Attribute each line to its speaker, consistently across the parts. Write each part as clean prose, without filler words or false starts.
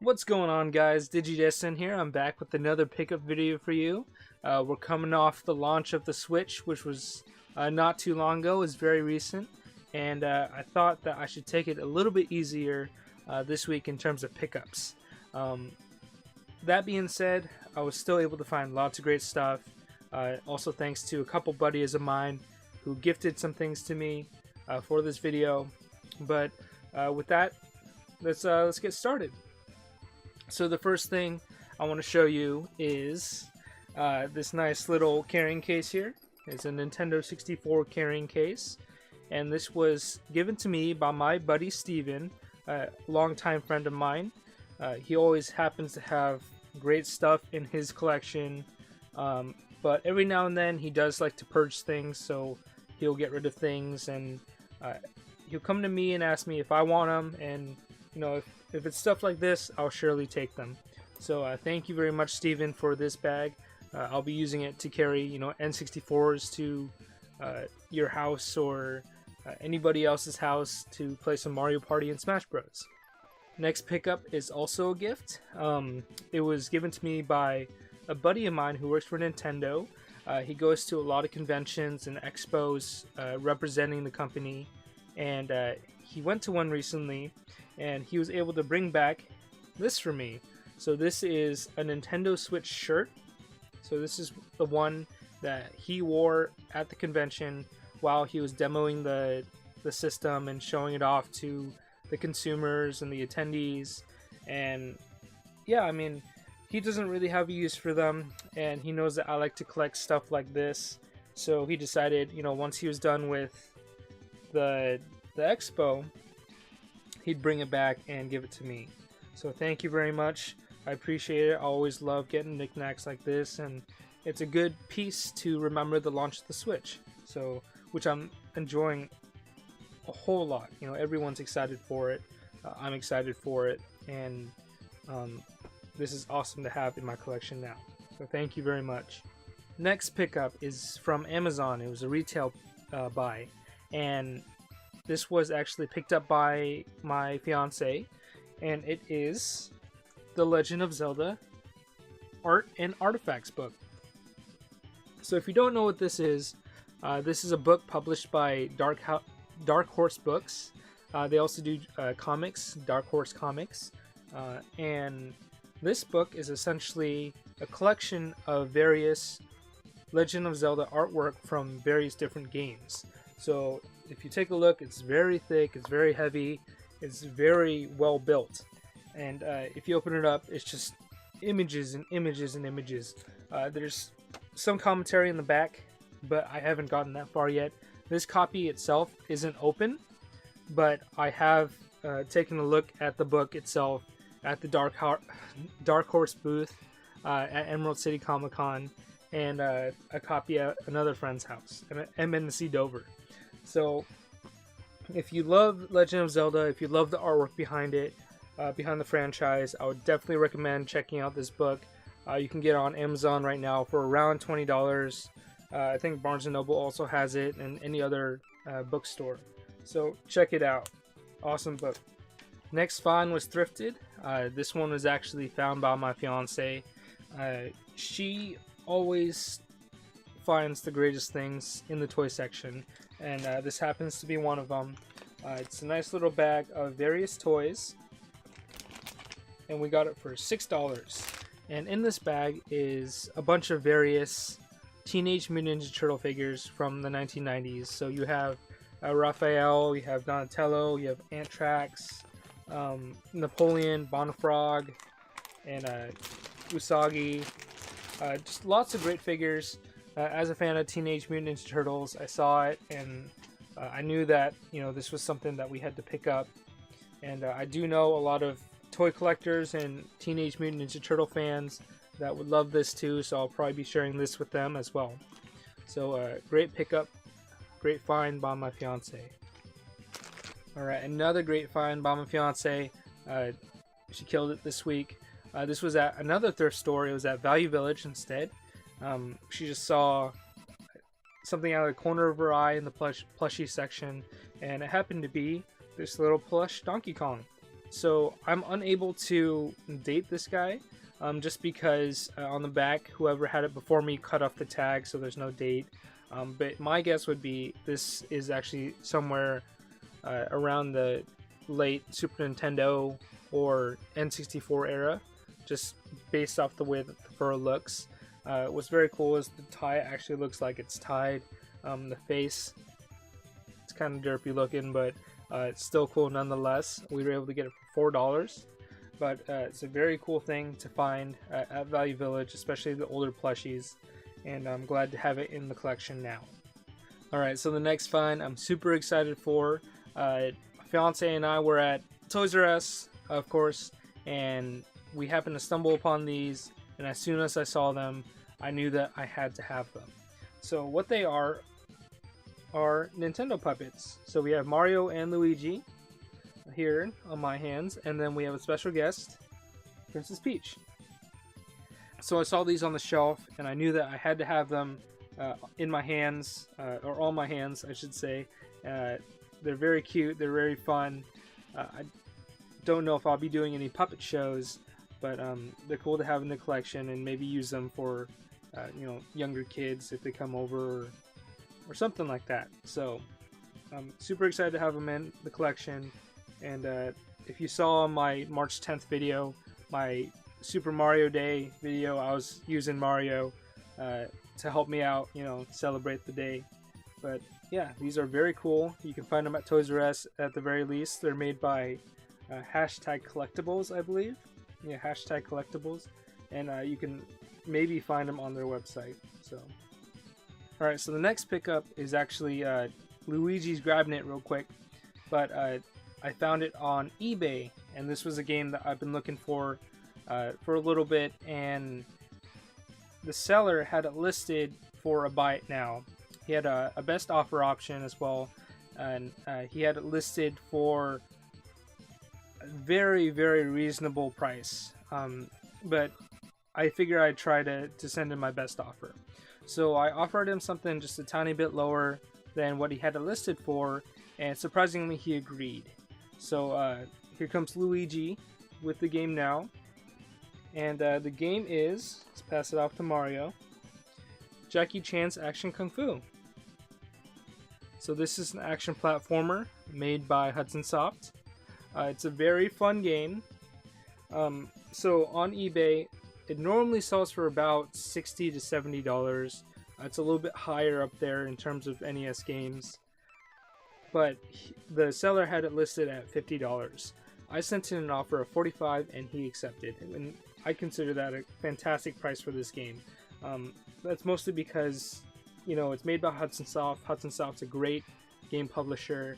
Speaker 1: What's going on, guys? Digidesdan here. I'm back with another pickup video for you. We're coming off the launch of the Switch, which was not too long ago. It's very recent, and I thought that I should take it a little bit easier this week in terms of pickups. That being said, I was still able to find lots of great stuff. Also thanks to a couple buddies of mine who gifted some things to me for this video. But with that, let's get started. So the first thing I want to show you is this nice little carrying case here. It's a Nintendo 64 carrying case, and this was given to me by my buddy Steven, a longtime friend of mine. He always happens to have great stuff in his collection, but every now and then he does like to purge things, so he'll get rid of things, and he'll come to me and ask me if I want them, and you know, if it's stuff like this, I'll surely take them. So thank you very much, Steven, for this bag. I'll be using it to carry, you know, N64s to your house or anybody else's house to play some Mario Party and Smash Bros. Next pickup is also a gift. It was given to me by a buddy of mine who works for Nintendo. He goes to a lot of conventions and expos representing the company, and he went to one recently, and he was able to bring back this for me. So this is a Nintendo Switch shirt. So this is the one that he wore at the convention while he was demoing the system and showing it off to the consumers and the attendees. And yeah, I mean, he doesn't really have a use for them, and he knows that I like to collect stuff like this. So he decided, you know, once he was done with the expo, he'd bring it back and give it to me. So thank you very much. I appreciate it. I always love getting knickknacks like this, and it's a good piece to remember the launch of the Switch. So, which I'm enjoying a whole lot. You know, everyone's excited for it. I'm excited for it, and this is awesome to have in my collection now. So thank you very much. Next pickup is from Amazon. It was a retail buy, and this was actually picked up by my fiance, and it is the Legend of Zelda Art and Artifacts book. So if you don't know what this is a book published by Dark Horse Books. They also do comics, Dark Horse Comics, and this book is essentially a collection of various Legend of Zelda artwork from various different games. So if you take a look, it's very thick, it's very heavy, it's very well built. And if you open it up, it's just images and images and images. There's some commentary in the back, but I haven't gotten that far yet. This copy itself isn't open, but I have taken a look at the book itself at the Dark Horse booth at Emerald City Comic Con, and a copy at another friend's house, MNC Dover. So if you love Legend of Zelda, if you love the artwork behind it, behind the franchise, I would definitely recommend checking out this book. You can get it on Amazon right now for around $20. I think Barnes & Noble also has it, and any other bookstore. So check it out. Awesome book. Next find was thrifted. This one was actually found by my fiance. She always finds the greatest things in the toy section, and this happens to be one of them. It's a nice little bag of various toys, and we got it for $6. And in this bag is a bunch of various Teenage Mutant Ninja Turtle figures from the 1990s. So you have Raphael, you have Donatello, you have Antrax, Napoleon, Bonafrog, and Usagi. Just lots of great figures. As a fan of Teenage Mutant Ninja Turtles, I saw it, and I knew that, you know, this was something that we had to pick up. And I do know a lot of toy collectors and Teenage Mutant Ninja Turtle fans that would love this too, so I'll probably be sharing this with them as well. So great pickup, great find by my fiance. Alright, another great find by my fiance. She killed it this week. This was at another thrift store. It was at Value Village instead. She just saw something out of the corner of her eye in the plushie section, and it happened to be this little plush Donkey Kong. So I'm unable to date this guy, just because on the back, whoever had it before me cut off the tag, so there's no date. But my guess would be this is actually somewhere around the late Super Nintendo or N64 era, just based off the way that the fur looks. What's very cool is the tie actually looks like it's tied. The face, it's kind of derpy looking, but it's still cool nonetheless. We were able to get it for $4, but it's a very cool thing to find at Value Village, especially the older plushies, and I'm glad to have it in the collection now. Alright, so the next find I'm super excited for. My fiance and I were at Toys R Us, of course, and we happened to stumble upon these, and as soon as I saw them, I knew that I had to have them. So what they are Nintendo puppets. So we have Mario and Luigi here on my hands, and then we have a special guest, Princess Peach. So I saw these on the shelf, and I knew that I had to have them in my hands, or on my hands, I should say. They're very cute, they're very fun. I don't know if I'll be doing any puppet shows, but they're cool to have in the collection, and maybe use them for younger kids if they come over, or something like that. So I'm super excited to have them in the collection. And if you saw my March 10th video, my Super Mario Day video, I was using Mario to help me out, celebrate the day. But yeah, these are very cool. You can find them at Toys R Us at the very least. They're made by hashtag collectibles, I believe. Yeah, hashtag collectibles. And you can maybe find them on their website. So alright, so the next pickup is actually Luigi's grabbing it real quick, but I found it on eBay, and this was a game that I've been looking for a little bit, and the seller had it listed for a buy it now. He had a best offer option as well, and he had it listed for a very, very reasonable price, but I figure I'd try to send him my best offer. So I offered him something just a tiny bit lower than what he had it listed for, and surprisingly he agreed. So here comes Luigi with the game now, and the game is, let's pass it off to Mario, Jackie Chan's Action Kung Fu. So this is an action platformer made by Hudson Soft. It's a very fun game. So on eBay, it normally sells for about $60 to $70. It's a little bit higher up there in terms of NES games, but the seller had it listed at $50. I sent in an offer of $45 and he accepted, and I consider that a fantastic price for this game. That's mostly because it's made by Hudson Soft. Hudson Soft's a great game publisher.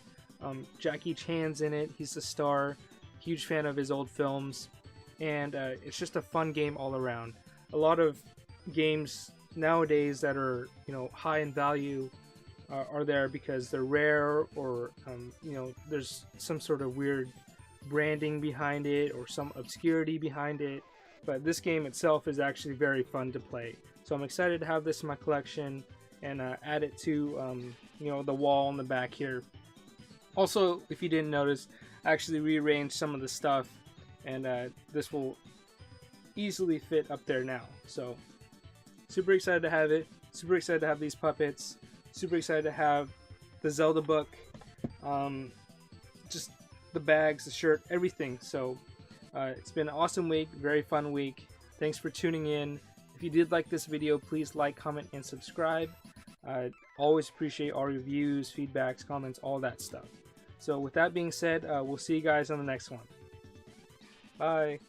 Speaker 1: Jackie Chan's in it. He's the star. Huge fan of his old films. And it's just a fun game all around. A lot of games nowadays that are high in value are there because they're rare, or there's some sort of weird branding behind it or some obscurity behind it. But this game itself is actually very fun to play. So I'm excited to have this in my collection and add it to the wall in the back here. Also, if you didn't notice, I actually rearranged some of the stuff, and this will easily fit up there now. So super excited to have it, super excited to have these puppets, super excited to have the Zelda book, just the bags, the shirt, everything. So it's been an awesome week, very fun week. Thanks for tuning in. If you did like this video, please like, comment, and subscribe. Always appreciate all reviews, feedbacks, comments, all that stuff. So with that being said, we'll see you guys on the next one. Bye.